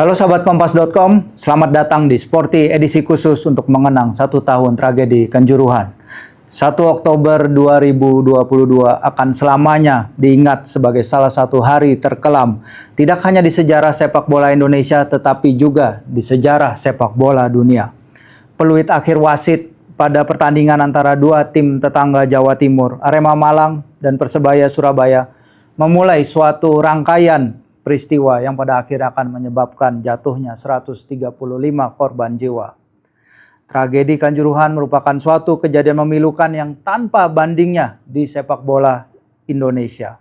Halo sahabat Kompas.com, selamat datang di Sporty edisi khusus untuk mengenang 1 tahun tragedi Kanjuruhan. 1 Oktober 2022 akan selamanya diingat sebagai salah satu hari terkelam, tidak hanya di sejarah sepak bola Indonesia, tetapi juga di sejarah sepak bola dunia. Peluit akhir wasit pada pertandingan antara dua tim tetangga Jawa Timur, Arema Malang dan Persebaya Surabaya, memulai suatu rangkaian peristiwa yang pada akhirnya akan menyebabkan jatuhnya 135 korban jiwa. Tragedi Kanjuruhan merupakan suatu kejadian memilukan yang tanpa bandingnya di sepak bola Indonesia.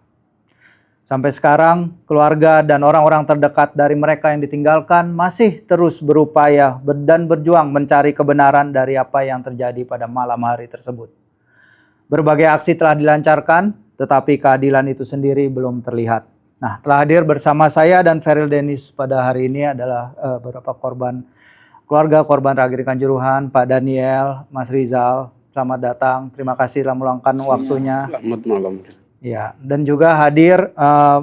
Sampai sekarang, keluarga dan orang-orang terdekat dari mereka yang ditinggalkan masih terus berupaya dan berjuang mencari kebenaran dari apa yang terjadi pada malam hari tersebut. Berbagai aksi telah dilancarkan, tetapi keadilan itu sendiri belum terlihat. Nah, telah hadir bersama saya dan Feril Dennis pada hari ini adalah beberapa keluarga korban tragedi Kanjuruhan, Pak Daniel, Mas Rizal. Selamat datang, terima kasih telah meluangkan waktunya. Selamat malam. Ya, dan juga hadir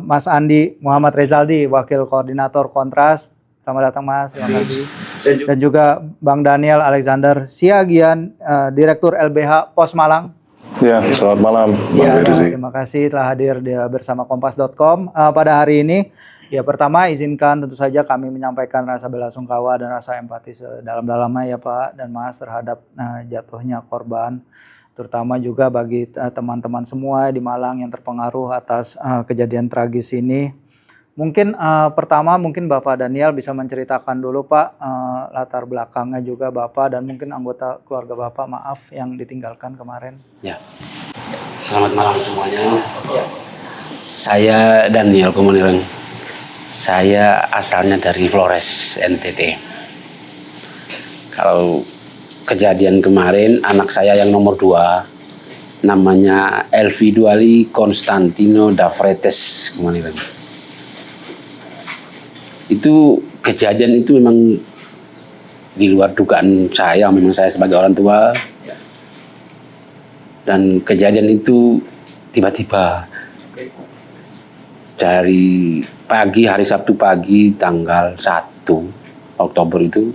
Mas Andi Muhammad Rezaldi, Wakil Koordinator Kontras. Selamat datang Mas, selamat Andi. Dan juga Bang Daniel Alexander Siagian, Direktur LBH Pos Malang. Ya, selamat malam, Bang Firzi. Terima kasih telah hadir bersama Kompas.com pada hari ini. Ya, pertama izinkan tentu saja kami menyampaikan rasa belasungkawa dan rasa empati sedalam-dalamnya ya Pak dan Mas terhadap jatuhnya korban, terutama juga bagi teman-teman semua di Malang yang terpengaruh atas kejadian tragis ini. Mungkin pertama mungkin Bapak Daniel bisa menceritakan dulu Pak latar belakangnya juga Bapak dan mungkin anggota keluarga Bapak, maaf yang ditinggalkan kemarin. Ya, selamat malam semuanya. Saya Daniel Komunireng. Saya asalnya dari Flores, NTT. Kalau kejadian kemarin, anak saya yang nomor 2 namanya Elvi Duali Konstantino Davretes Komunireng. Itu kejadian itu memang di luar dugaan saya, memang saya sebagai orang tua, dan kejadian itu tiba-tiba dari pagi, hari Sabtu pagi tanggal 1 Oktober itu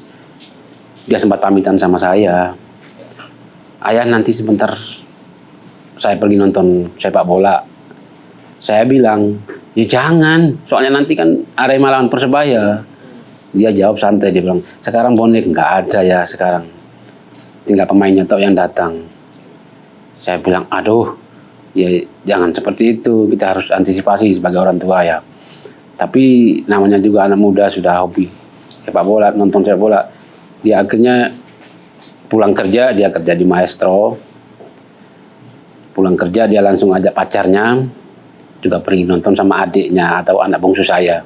dia sempat pamitan sama saya, ayah nanti sebentar saya pergi nonton sepak bola. Saya bilang, ya jangan, soalnya nanti kan Arema lawan Persebaya. Dia jawab santai, dia bilang, sekarang bonek nggak ada ya sekarang. Tinggal pemainnya tahu yang datang. Saya bilang, aduh, ya jangan seperti itu, kita harus antisipasi sebagai orang tua ya. Tapi namanya juga anak muda sudah hobi sepak bola, nonton sepak bola. Dia akhirnya pulang kerja, dia kerja di Maestro. Pulang kerja dia langsung ajak pacarnya, juga pergi nonton sama adiknya atau anak bungsu saya.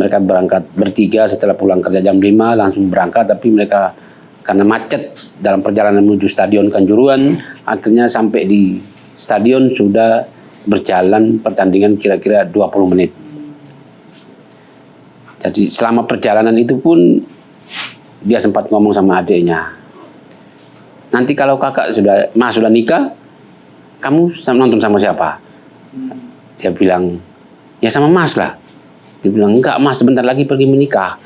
Mereka berangkat bertiga setelah pulang kerja jam 5 langsung berangkat, tapi mereka karena macet dalam perjalanan menuju Stadion Kanjuruhan, akhirnya sampai di stadion sudah berjalan pertandingan kira-kira 20 menit. Jadi selama perjalanan itu pun dia sempat ngomong sama adiknya, nanti kalau Mas sudah nikah, kamu nonton sama siapa? Dia bilang, ya sama Mas lah. Dia bilang, enggak Mas, sebentar lagi pergi menikah.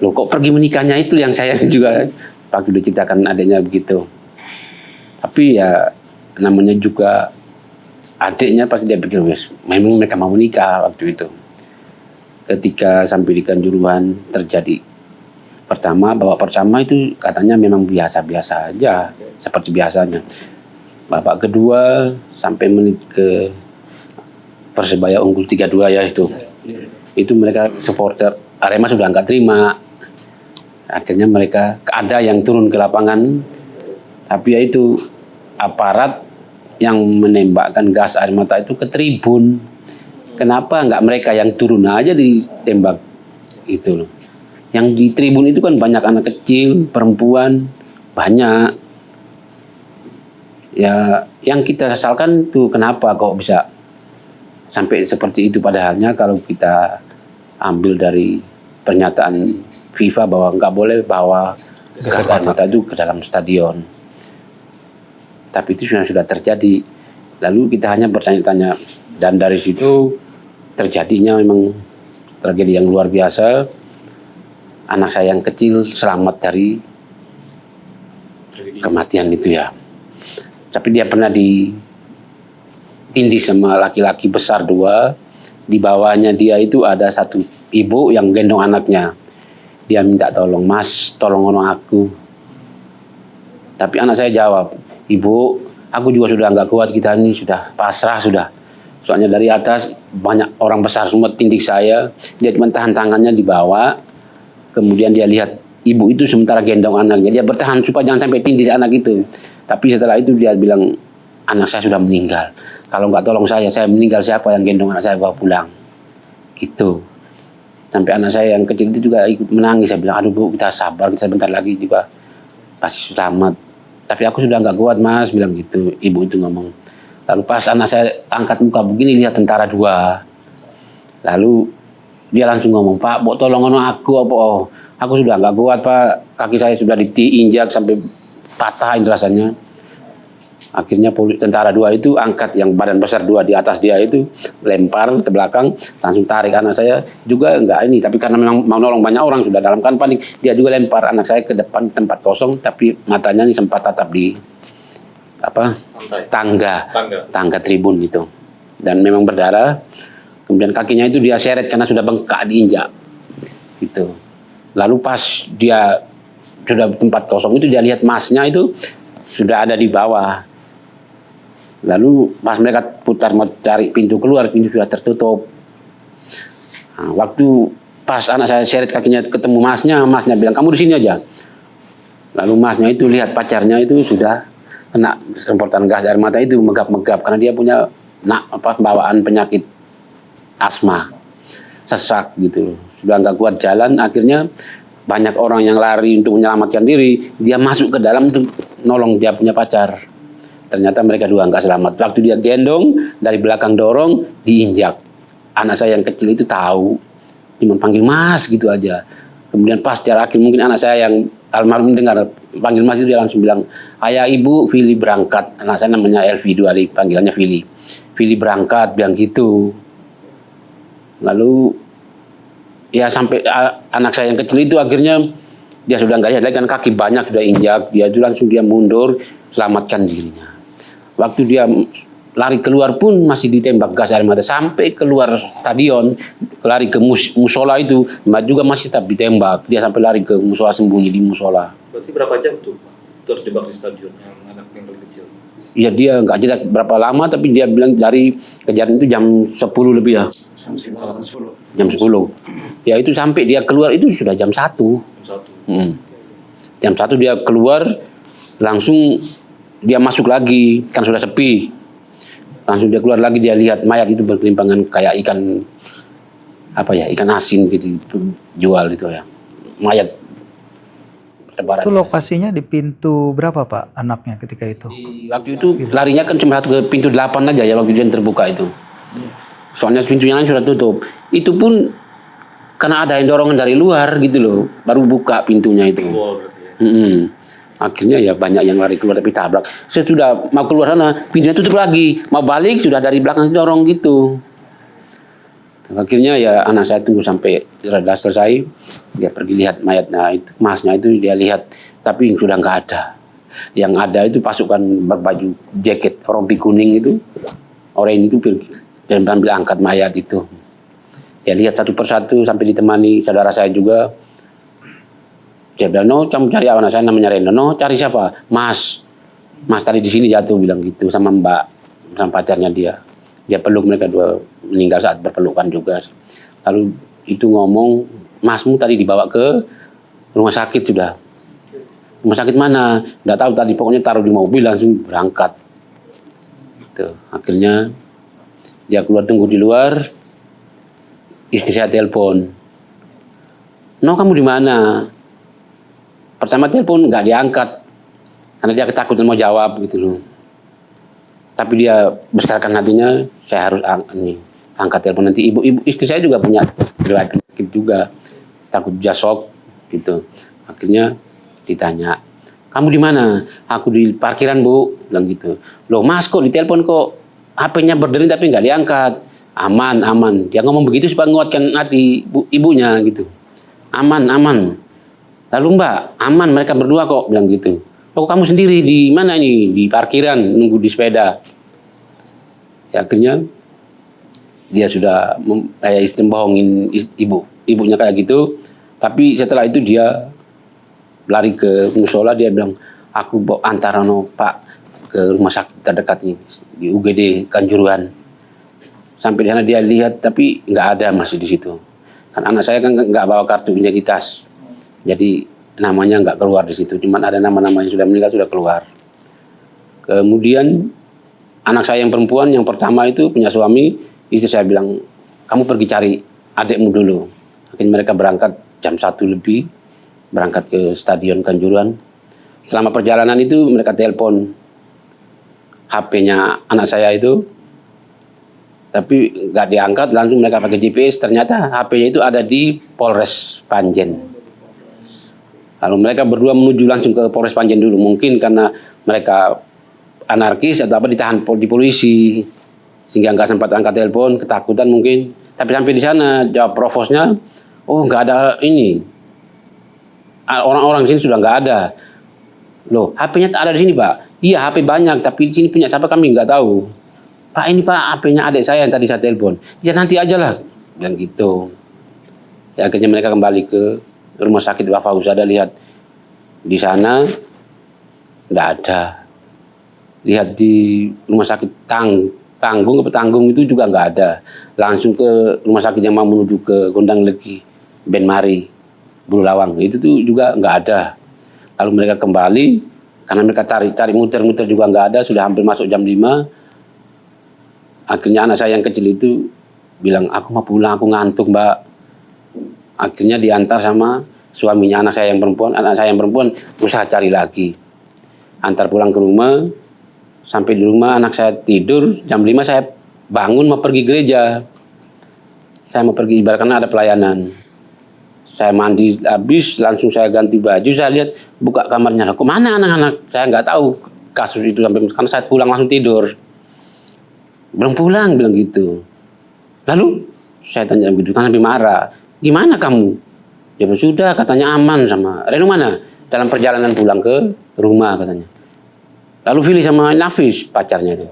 Loh kok pergi menikahnya, itu yang saya juga waktu diceritakan adiknya begitu. Tapi ya namanya juga adiknya pasti dia pikir, wes memang mereka mau menikah waktu itu. Ketika sampai di Kanjuruhan terjadi babak pertama itu katanya memang biasa-biasa aja, seperti biasanya. Babak kedua sampai menit ke Persebaya unggul 3-2 ya itu. Itu mereka supporter Arema sudah nggak terima. Akhirnya mereka ada yang turun ke lapangan, tapi ya itu aparat yang menembakkan gas air mata itu ke tribun. Kenapa nggak mereka yang turun aja ditembak itu loh. Yang di tribun itu kan banyak anak kecil, perempuan, banyak. Ya yang kita sesalkan tuh kenapa kok bisa sampai seperti itu, padahalnya kalau kita ambil dari pernyataan FIFA bahwa nggak boleh bawa gas air mata itu ke dalam stadion. Tapi itu sudah terjadi. Lalu kita hanya bertanya-tanya, dan dari situ terjadinya memang tragedi yang luar biasa. anak saya yang kecil selamat dari kematian itu ya. Tapi dia pernah ditindih sama laki-laki besar 2. Di bawahnya dia itu ada satu ibu yang gendong anaknya. Dia minta tolong, "Mas, tolong aku." Tapi anak saya jawab, "Ibu, aku juga sudah nggak kuat, kita ini sudah pasrah sudah. Soalnya dari atas banyak orang besar semua tindih saya." Dia cuma tahan tangannya di bawah. Kemudian dia lihat ibu itu sementara gendong anaknya. Dia bertahan supaya jangan sampai tindih anak itu. Tapi setelah itu dia bilang, "Anak saya sudah meninggal. Kalau nggak tolong saya meninggal, siapa yang gendong anak saya bawa pulang?" Gitu. Sampai anak saya yang kecil itu juga ikut menangis. Saya bilang, "Aduh Bu, kita sabar, kita sebentar lagi juga pasti selamat." "Tapi aku sudah nggak kuat Mas," bilang gitu. Ibu itu ngomong. Lalu pas anak saya angkat muka begini, lihat tentara 2. Lalu dia langsung ngomong, "Pak, Bok tolong aku apa? Oh, aku sudah nggak kuat Pak. Kaki saya sudah diinjak sampai patah ini rasanya." Akhirnya tentara 2 itu angkat yang badan besar 2 di atas dia itu, lempar ke belakang, langsung tarik anak saya juga enggak ini. Tapi karena memang mau nolong banyak orang, sudah dalam kan panik, dia juga lempar anak saya ke depan tempat kosong, tapi matanya ini sempat tatap di tangga tribun itu. Dan memang berdarah. Kemudian kakinya itu dia seret karena sudah bengkak diinjak. Gitu. Lalu pas dia sudah tempat kosong itu, dia lihat masnya itu sudah ada di bawah. Lalu pas mereka putar mau cari pintu keluar, pintu sudah tertutup. Nah, waktu pas anak saya seret kakinya ketemu masnya bilang, "Kamu di sini aja." Lalu masnya itu lihat pacarnya itu sudah kena semprotan gas air mata itu, megap-megap karena dia punya bawaan penyakit asma, sesak gitu. Sudah nggak kuat jalan, akhirnya banyak orang yang lari untuk menyelamatkan diri, dia masuk ke dalam untuk nolong dia punya pacar. Ternyata mereka 2 nggak selamat. Waktu dia gendong, dari belakang dorong, diinjak. Anak saya yang kecil itu tahu, cuma panggil Mas gitu aja. Kemudian pas secara akhir mungkin anak saya yang almarhum dengar panggil Mas itu, dia langsung bilang, "Ayah Ibu, Vili berangkat." Anak saya namanya Elvi, 2 hari panggilannya Vili. "Vili berangkat," bilang gitu. Lalu ya sampai anak saya yang kecil itu akhirnya dia sudah nggak lihat lagi kan, kaki banyak sudah injak. Dia itu langsung dia mundur, selamatkan dirinya. Waktu dia lari keluar pun masih ditembak gas air mata sampai keluar stadion, lari ke musola itu juga masih tetap ditembak. Dia sampai lari ke musola, sembunyi di musola. Berarti berapa jam tuh terjebak di stadion yang anak yang paling kecil? Ya dia nggak jelas berapa lama, tapi dia bilang dari kejadian itu jam 10 lebih ya. Jam 10. Ya itu sampai dia keluar itu sudah jam 1. Jam 1 dia keluar, langsung dia masuk lagi, kan sudah sepi. Langsung dia keluar lagi, dia lihat mayat itu berkelimpangan kayak ikan ikan asin gitu jual itu ya. Mayat bertebaran. Itu lokasinya di pintu berapa Pak anaknya ketika itu? Waktu itu larinya kan cuma ke pintu 8 aja ya, waktu dia terbuka itu. Soalnya pintunya lain sudah tutup. Itu pun karena ada yang dorongan dari luar gitu loh, baru buka pintunya itu. Akhirnya ya banyak yang lari keluar tapi tabrak. Sesudah mau keluar sana, pintunya tutup lagi. Mau balik sudah dari belakang dorong gitu. Akhirnya ya anak saya tunggu sampai reda selesai. Dia pergi lihat mayatnya itu, masnya itu dia lihat, tapi sudah nggak ada. Yang ada itu pasukan berbaju jaket rompi kuning itu, orang itu dan ambil angkat mayat itu. Dia lihat satu persatu sampai ditemani saudara saya juga. Dia bilang, "No, kamu cari anak saya namanya Reno." "No, cari siapa?" Mas tadi di sini jatuh," bilang gitu sama Mbak, sama pacarnya dia. Dia peluk mereka 2, meninggal saat berpelukan juga. Lalu itu ngomong, "Masmu tadi dibawa ke rumah sakit sudah." "Rumah sakit mana?" "Nggak tahu tadi, pokoknya taruh di mobil langsung berangkat." Gitu. Akhirnya dia keluar tunggu di luar. Istri saya telepon, "No, kamu di mana?" Pertama telepon nggak diangkat karena dia ketakutan mau jawab gitu loh. Tapi dia besarkan hatinya, saya harus angkat telepon nanti ibu istri saya juga punya penyakit juga, takut dia shock gitu. Akhirnya ditanya, "Kamu di mana?" "Aku di parkiran Bu," bilang gitu. "Loh Mas, kok ditelepon kok HP-nya berdering tapi nggak diangkat?" Aman. Dia ngomong begitu supaya menguatkan hati ibunya gitu. aman, aman. Lalu Mbak, aman mereka berdua kok, bilang gitu. Oh kamu sendiri di mana ini? Di parkiran, nunggu di sepeda. Ya, akhirnya dia sudah kayak istri bohongin ibunya kayak gitu. Tapi setelah itu dia lari ke musola, dia bilang, aku antar Pak ke rumah sakit terdekat nih, di UGD Kanjuruhan. Sampai di sana dia lihat, tapi nggak ada masih di situ. Kan anak saya kan nggak bawa kartu identitas, jadi namanya nggak keluar di situ. Cuman ada nama-nama yang sudah meninggal sudah keluar. Kemudian anak saya yang perempuan yang pertama itu punya suami, istri saya bilang, kamu pergi cari adikmu dulu. Akhirnya mereka berangkat jam 1 lebih, berangkat ke Stadion Kanjuruhan. Selama perjalanan itu mereka telepon HP-nya anak saya itu, tapi nggak diangkat, langsung mereka pakai GPS, ternyata HP-nya itu ada di Polres Panjen. Lalu mereka berdua menuju langsung ke Polres Panjen dulu, mungkin karena mereka anarkis atau apa, ditahan di polisi, sehingga nggak sempat angkat telepon, ketakutan mungkin. Tapi sampai di sana jawab provosnya, oh nggak ada ini, orang-orang di sini sudah nggak ada. Loh, HP-nya ada di sini Pak? Iya, HP banyak, tapi di sini punya siapa kami nggak tahu. Pak, ini Pak, HP-nya adik saya yang tadi saya telepon. Ya nanti aja lah, dan gitu. Ya, akhirnya mereka kembali ke rumah sakit Pak Fauzada, lihat di sana nggak ada. Lihat di rumah sakit Tanggung itu juga nggak ada. Langsung ke rumah sakit yang mau menuju ke Gondang Legi, Benmari, Bulu Lawang, itu tuh juga nggak ada. Lalu mereka kembali, karena mereka cari muter-muter juga nggak ada, sudah hampir masuk jam 5. Akhirnya anak saya yang kecil itu bilang, aku mau pulang, aku ngantuk Mbak. Akhirnya diantar sama suaminya anak saya yang perempuan berusaha cari lagi. Antar pulang ke rumah, sampai di rumah anak saya tidur, jam 5 saya bangun mau pergi gereja. Saya mau pergi ibarat karena ada pelayanan. Saya mandi habis, langsung saya ganti baju, saya lihat buka kamarnya. Kok mana anak-anak? Saya nggak tahu kasus itu sampai, karena saya pulang langsung tidur. Belum pulang, bilang gitu. Lalu saya tanya begitu, kan sampai marah. Gimana kamu? Dia bilang, sudah, katanya aman sama Reno mana? Dalam perjalanan pulang ke rumah katanya. Lalu Fili sama Nafis pacarnya itu.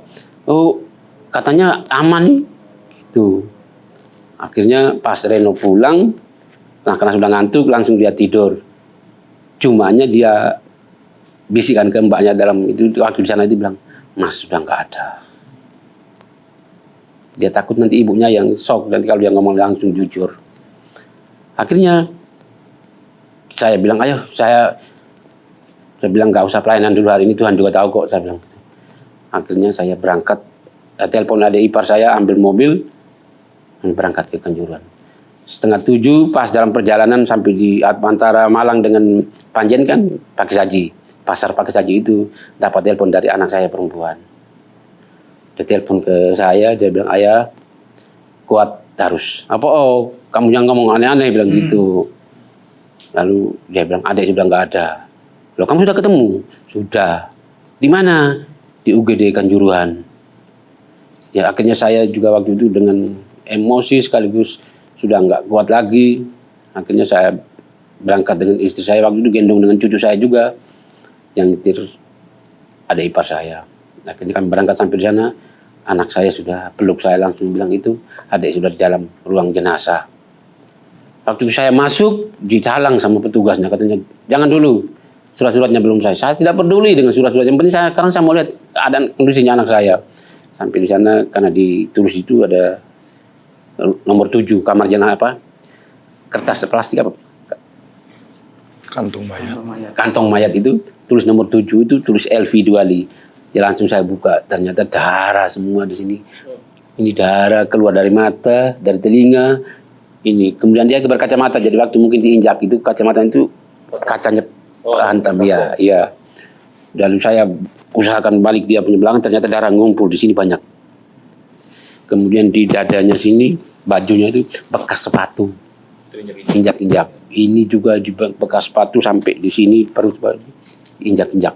Oh, katanya aman nih. Gitu. Akhirnya pas Reno pulang, nah karena sudah ngantuk langsung dia tidur. Cumanya dia bisikan ke mbaknya dalam itu waktu di sana, itu bilang, Mas sudah nggak ada. Dia takut nanti ibunya yang shock, nanti kalau dia ngomong langsung jujur. Akhirnya saya bilang, ayo saya bilang nggak usah pelayanan dulu hari ini, Tuhan juga tahu kok, saya bilang gitu. Akhirnya saya berangkat, telepon adik ipar saya, ambil mobil, dan berangkat ke Kanjuruhan. 6:30 pas dalam perjalanan sampai di antara Malang dengan Panjen kan Pakai Saji, pasar Pakai Saji itu dapat telepon dari anak saya perempuan. Dia telepon ke saya, dia bilang, ayah kuat harus. Apa? Oh, kamu jangan ngomong aneh-aneh, bilang gitu. Lalu dia bilang, adik sudah nggak ada. Loh, kamu sudah ketemu? Sudah. Di mana? Di UGD Kanjuruhan. Ya akhirnya saya juga waktu itu dengan emosi sekaligus sudah nggak kuat lagi. Akhirnya saya berangkat dengan istri saya, waktu itu gendong dengan cucu saya juga, yang nyetir adik ipar saya. Akhirnya kami berangkat sampai di sana, anak saya sudah peluk saya, langsung bilang itu adik sudah di dalam ruang jenazah. Waktu saya masuk dicalang sama petugasnya, katanya jangan dulu, surat-suratnya belum saya tidak peduli dengan surat-surat, yang penting sekarang saya mau lihat keadaan kondisinya anak saya. Sampai di sana karena ditulis itu ada nomor 7 kamar jenazah apa, kertas plastik apa, kantong mayat itu tulis nomor 7 itu tulis Elvi Duali. Ya langsung saya buka, ternyata darah semua di sini. Ini darah keluar dari mata, dari telinga. Ini kemudian dia berkacamata, jadi waktu mungkin diinjak itu kacamata itu kacanya hantam, ya. Lalu saya usahakan balik dia punya belakang, ternyata darah ngumpul di sini banyak. Kemudian di dadanya sini bajunya itu bekas sepatu, injak-injak. Ini juga di bekas sepatu sampai di sini perut injak-injak.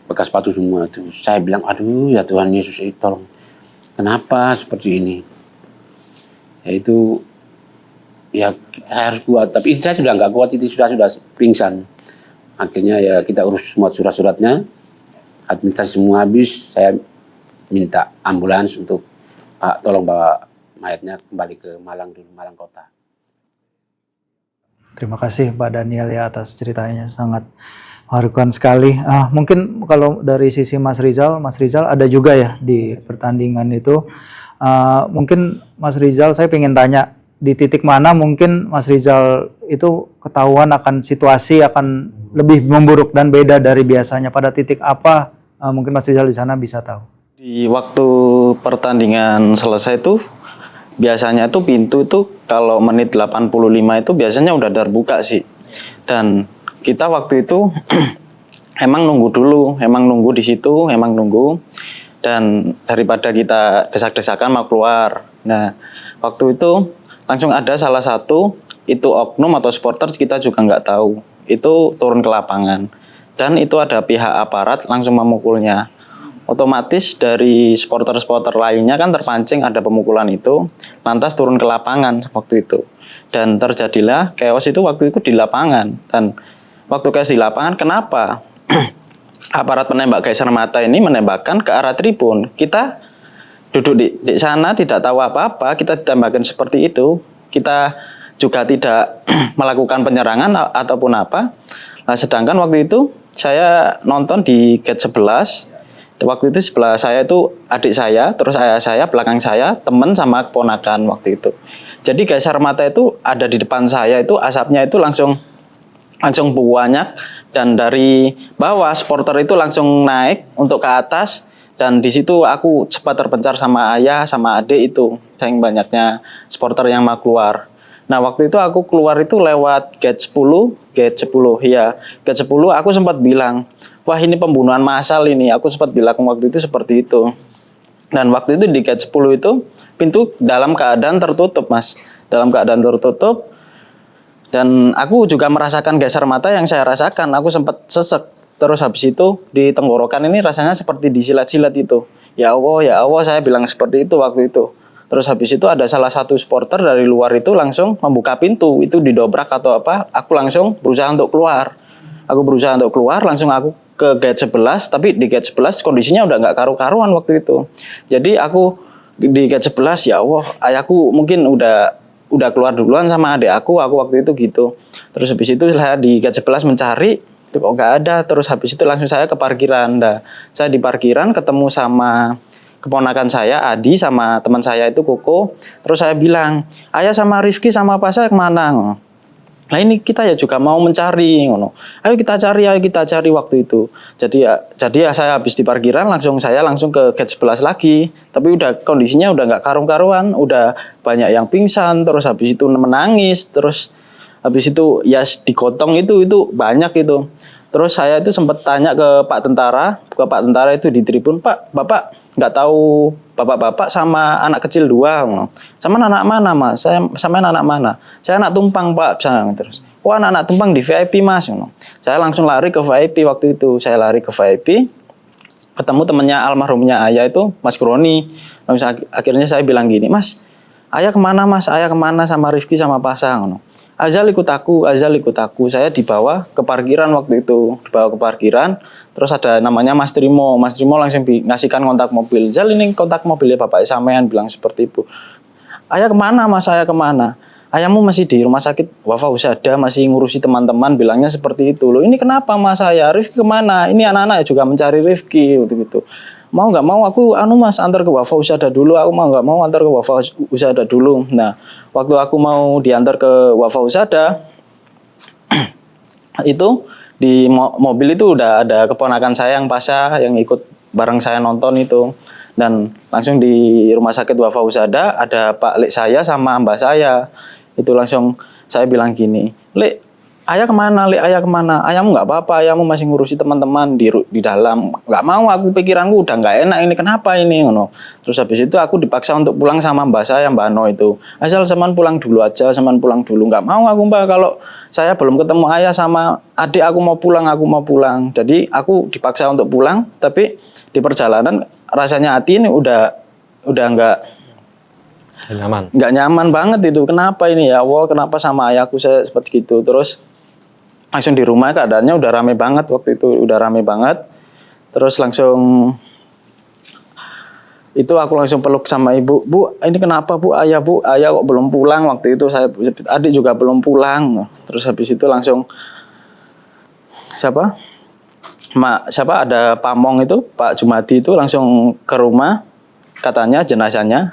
Bekas sepatu semua itu. Saya bilang, aduh ya Tuhan Yesus, tolong. Kenapa seperti ini? Yaitu ya kita harus kuat. Tapi istri saya sudah nggak kuat, itu sudah pingsan. Akhirnya ya kita urus semua surat-suratnya, administrasi semua habis. Saya minta ambulans untuk Pak tolong bawa mayatnya kembali ke Malang dulu, Malang Kota. Terima kasih Pak Daniel ya atas ceritanya, sangat mengharukan sekali. Mungkin kalau dari sisi Mas Rizal ada juga ya di pertandingan itu. Mungkin Mas Rizal, saya pengen tanya di titik mana mungkin Mas Rizal itu ketahuan akan situasi akan lebih memburuk dan beda dari biasanya. Pada titik apa mungkin Mas Rizal di sana bisa tahu? Di waktu pertandingan selesai itu biasanya itu pintu itu kalau menit 85 itu biasanya udah terbuka sih. Dan kita waktu itu emang nunggu di situ, dan daripada kita desak-desakan mau keluar. Nah, waktu itu langsung ada salah satu itu oknum atau supporter, kita juga nggak tahu. Itu turun ke lapangan dan itu ada pihak aparat langsung memukulnya. Otomatis dari supporter-supporter lainnya kan terpancing ada pemukulan itu, lantas turun ke lapangan waktu itu. Dan terjadilah chaos itu waktu itu di lapangan. Dan waktu chaos di lapangan, kenapa? Aparat penembak gas air mata ini menembakkan ke arah tribun. Kita duduk di sana tidak tahu apa-apa, kita ditembakkan seperti itu. Kita juga tidak melakukan penyerangan ataupun apa. Nah, sedangkan waktu itu saya nonton di gate 11. Waktu itu sebelah saya itu adik saya, terus ayah saya, belakang saya, teman sama keponakan waktu itu. Jadi gas air mata itu ada di depan saya, itu asapnya itu langsung banyak, dan dari bawah supporter itu langsung naik untuk ke atas, dan di situ aku cepat terpencar sama ayah sama adik itu, saking banyaknya supporter yang mau keluar. Nah, waktu itu aku keluar itu lewat gate 10 ya. Gate 10 aku sempat bilang, wah ini pembunuhan massal ini. Aku sempat bilang waktu itu seperti itu. Dan waktu itu di gate 10 itu pintu dalam keadaan tertutup, Mas. Dalam keadaan tertutup. Dan aku juga merasakan gas air mata yang saya rasakan. Aku sempat sesek. Terus habis itu di tenggorokan ini rasanya seperti disilat-silat itu. Ya Allah, saya bilang seperti itu waktu itu. Terus habis itu ada salah satu supporter dari luar itu langsung membuka pintu. Itu didobrak atau apa. Aku langsung berusaha untuk keluar. Langsung aku ke gate 11, tapi di gate 11 kondisinya udah nggak karu-karuan waktu itu. Jadi aku di gate 11, ya Allah, ayahku mungkin udah keluar duluan sama adik aku waktu itu gitu. Terus habis itu saya di gate 11 mencari, itu kok nggak ada. Terus habis itu langsung saya ke parkiran. Nah, saya di parkiran ketemu sama keponakan saya, Adi, sama teman saya itu Koko. Terus saya bilang, ayah sama Rifki sama apa saya kemana? Nah ini kita ya juga mau mencari, ngono. Ayo kita cari waktu itu. Jadi ya saya habis di parkiran saya langsung ke gate 11 lagi. Tapi udah kondisinya udah nggak karu-karuan, udah banyak yang pingsan, terus habis itu menangis, terus habis itu ya digotong itu banyak itu. Terus saya itu sempat tanya ke Pak Tentara itu di tribun, Pak, Bapak nggak tahu bapak-bapak sama anak kecil 2, sama anak mana Mas? Sama anak mana? Saya anak tumpang Pak, terus. Oh anak tumpang di VIP Mas. Saya langsung lari ke VIP waktu itu. Saya lari ke VIP, ketemu temannya almarhumnya ayah itu Mas Kroni. Akhirnya saya bilang gini, Mas, ayah kemana Mas? Ayah kemana sama Rifki sama Pasang? Azal ikut aku. Saya dibawa ke parkiran waktu itu. Terus ada namanya Mas Trimo langsung ngasihkan kontak mobil. Zal ini kontak mobilnya Bapak sampean, bilang seperti itu. Ayah kemana Mas? Ayah kemana? Ayahmu masih di rumah sakit Wafa Husada, masih ngurusi teman-teman, bilangnya seperti itu. Loh ini kenapa Mas saya? Rifki kemana? Ini anak-anak juga mencari Rifki gitu. Mau nggak mau aku Mas antar ke Wafa Husada dulu. Aku mau nggak mau antar ke Wafa Husada dulu. Nah waktu aku mau diantar ke Wafa Husada itu di mobil itu udah ada keponakan saya yang Pasha yang ikut bareng saya nonton itu. Dan langsung di rumah sakit Wafa Husada ada Pak Lek saya sama mbak saya. Itu langsung saya bilang gini, Lek, ayah kemana? Ayahmu nggak apa-apa, ayahmu masih ngurusi teman-teman di dalam. Nggak mau, aku pikiranku udah nggak enak ini, kenapa ini? Terus habis itu aku dipaksa untuk pulang sama mbak saya, Mbak No itu. Asal seman pulang dulu aja, nggak mau aku Mbak, kalau saya belum ketemu ayah sama adik aku mau pulang. Jadi aku dipaksa untuk pulang, tapi di perjalanan rasanya hati ini udah nggak Nyaman. nggak nyaman banget itu. Kenapa ini ya Allah, kenapa sama ayahku saya seperti itu. Terus langsung di rumah keadaannya udah rame banget waktu itu, udah rame banget. Terus langsung itu aku langsung peluk sama ibu, Bu ini kenapa Bu, ayah kok belum pulang waktu itu, saya adik juga belum pulang. Terus habis itu langsung siapa ada pamong itu Pak Jumadi itu langsung ke rumah, katanya jenazahnya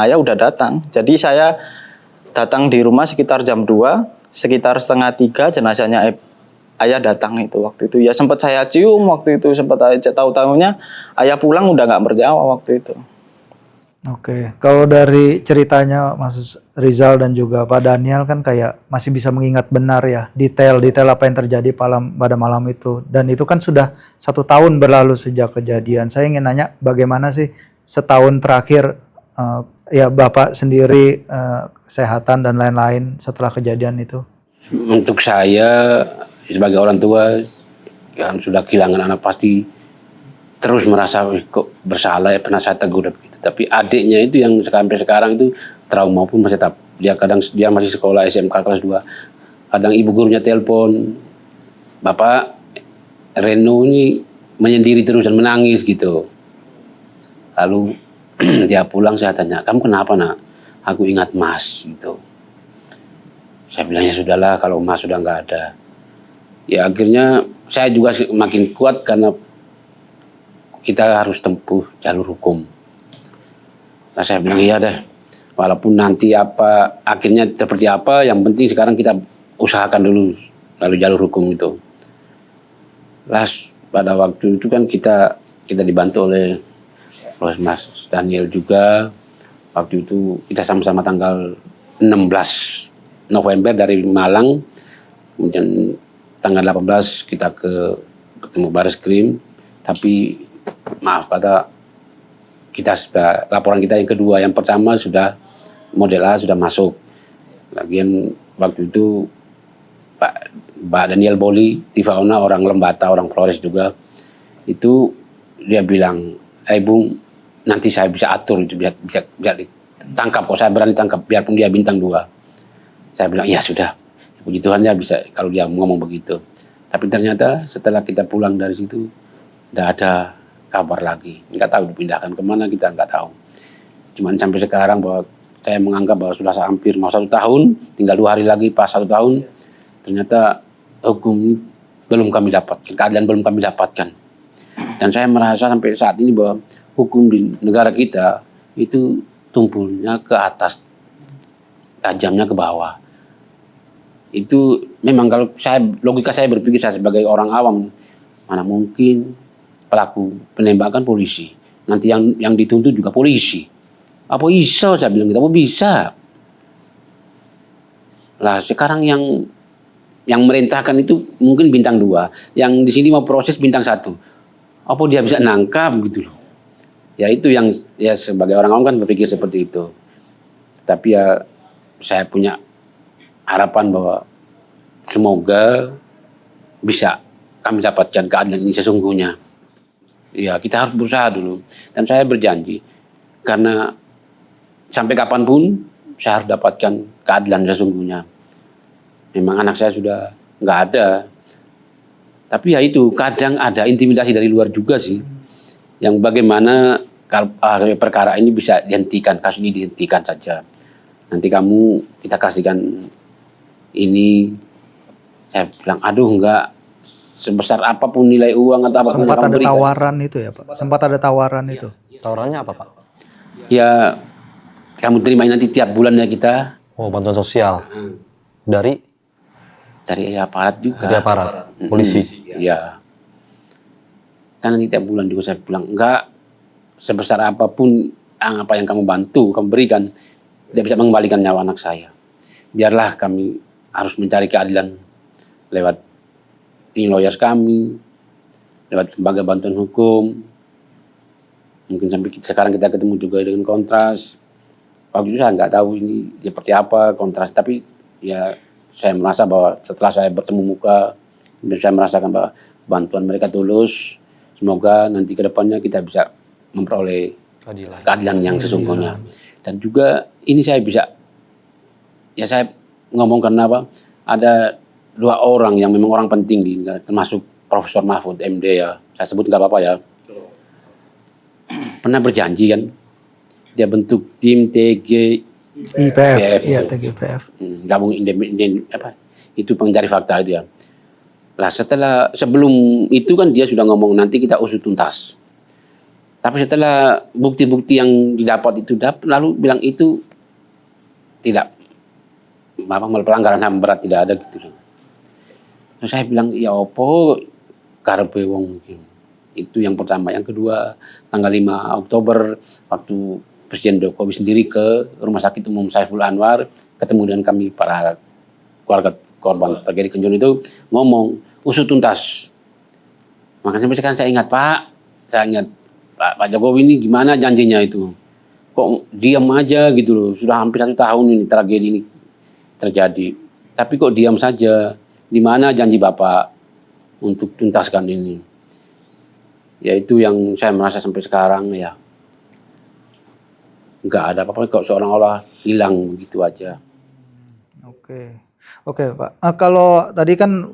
ayah udah datang. Jadi saya datang di rumah sekitar jam 2, sekitar setengah 3 jenazahnya ayah datang itu waktu itu. Ya sempat saya cium waktu itu, sempat tahu-tahunya ayah pulang udah nggak berjawa waktu itu. Oke, kalau dari ceritanya Mas Rizal dan juga Pak Daniel kan kayak masih bisa mengingat benar ya detail apa yang terjadi pada malam itu. Dan itu kan sudah 1 tahun berlalu sejak kejadian. Saya ingin nanya bagaimana sih setahun terakhir ya Bapak sendiri kesehatan dan lain-lain setelah kejadian itu? Untuk saya sebagai orang tua yang sudah kehilangan anak pasti terus merasa kok bersalah ya, pernah saya tegur begitu. Tapi adiknya itu yang sampai sekarang itu trauma pun masih tetap. Dia masih sekolah SMK kelas 2. Kadang ibu gurunya telepon, Bapak Reno ini menyendiri terus dan menangis gitu. Lalu dia pulang, saya tanya, kamu kenapa nak? Aku ingat Mas gitu. Saya bilang ya sudahlah kalau Mas sudah nggak ada. Ya akhirnya saya juga makin kuat karena kita harus tempuh jalur hukum. Nah saya bilang iya deh, walaupun nanti akhirnya seperti apa, yang penting sekarang kita usahakan dulu lalu jalur hukum itu. Pada waktu itu kan kita dibantu oleh Mas Daniel juga. Waktu itu kita sama-sama tanggal 16 November dari Malang, kemudian tanggal 18 kita ketemu Bareskrim, tapi maaf kata kita sudah, laporan kita yang kedua, yang pertama sudah model A sudah masuk. Lagian waktu itu Pak Daniel Boli, Tifaona orang Lembata, orang Flores juga, itu dia bilang, Bung, nanti saya bisa atur itu, bisa ditangkap kok, saya berani tangkap biarpun dia bintang 2. Saya bilang ya sudah, puji Tuhan ya bisa kalau dia ngomong begitu. Tapi ternyata setelah kita pulang dari situ tidak ada kabar lagi, nggak tahu dipindahkan kemana, kita nggak tahu. Cuman sampai sekarang bahwa saya menganggap bahwa sudah hampir mau 1 tahun, tinggal 2 hari lagi pas 1 tahun, ternyata hukum belum kami dapatkan, keadilan belum kami dapatkan. Dan saya merasa sampai saat ini bahwa hukum di negara kita itu tumpulnya ke atas, tajamnya ke bawah. Itu memang kalau logika saya berpikir, saya sebagai orang awam, mana mungkin pelaku penembakan polisi, nanti yang dituntut juga polisi. Apa bisa, saya bilang gitu, apa bisa? Lah sekarang yang merintahkan itu mungkin bintang 2, yang di sini mau proses bintang 1. Apa dia bisa nangkap gitu loh? Ya itu yang ya sebagai orang awam kan berpikir seperti itu. Tapi ya saya punya harapan bahwa semoga bisa kami dapatkan keadilan ini sesungguhnya. Ya kita harus berusaha dulu. Dan saya berjanji karena sampai kapanpun saya harus dapatkan keadilan sesungguhnya. Memang anak saya sudah nggak ada. Tapi ya itu kadang ada intimidasi dari luar juga sih. Yang bagaimana perkara ini bisa dihentikan, kasus ini dihentikan saja. Nanti kita kasihkan ini. Saya bilang aduh enggak, sebesar apapun nilai uang atau apapun. Sempat ada tawaran itu ya Pak? Sempat ada tawaran itu? Tawarannya apa Pak? Ya kamu terima nanti tiap bulannya kita. Oh, bantuan sosial. Dari aparat juga. Dari aparat, polisi. Ya. Kan nanti tiap bulan juga saya bilang, enggak sebesar apapun apa yang kamu bantu, kamu berikan, tidak bisa mengembalikan nyawa anak saya. Biarlah kami harus mencari keadilan lewat tim lawyers kami, lewat lembaga bantuan hukum. Mungkin sampai sekarang kita ketemu juga dengan Kontras. Waktu itu saya nggak tahu ini seperti apa Kontras, tapi ya saya merasa bahwa setelah saya bertemu muka, saya merasakan bahwa bantuan mereka tulus. Semoga nanti ke depannya kita bisa memperoleh keadilan yang sesungguhnya. Dan juga ini saya ngomong karena apa? Ada 2 orang yang memang orang penting di negara, termasuk Profesor Mahfud MD ya. Saya sebut nggak apa-apa ya. Pernah berjanji kan, dia bentuk tim IPF, iya itu. TGPF. Gabung independen itu pencari fakta itu ya. Lah sebelum itu kan dia sudah ngomong nanti kita usut tuntas. Tapi setelah bukti-bukti yang didapat itu lalu bilang itu tidak pelanggaran HAM berat, tidak ada gitu. Terus saya bilang ya opo karepe wong iki. Itu yang pertama. Yang kedua, tanggal 5 Oktober waktu Presiden Jokowi sendiri ke Rumah Sakit Umum Saiful Anwar, ketemu dengan kami para keluarga korban tragedi Kanjuruhan itu, ngomong usut tuntas. Makanya sampai sekarang saya ingat Pak Jokowi ini gimana janjinya itu. Kok diam aja gitu loh, sudah hampir 1 tahun ini tragedi ini terjadi. Tapi kok diam saja, di mana janji Bapak untuk tuntaskan ini. Ya itu yang saya merasa sampai sekarang ya nggak ada apa-apa, kok seolah-olah hilang begitu aja. Oke Pak. Kalau tadi kan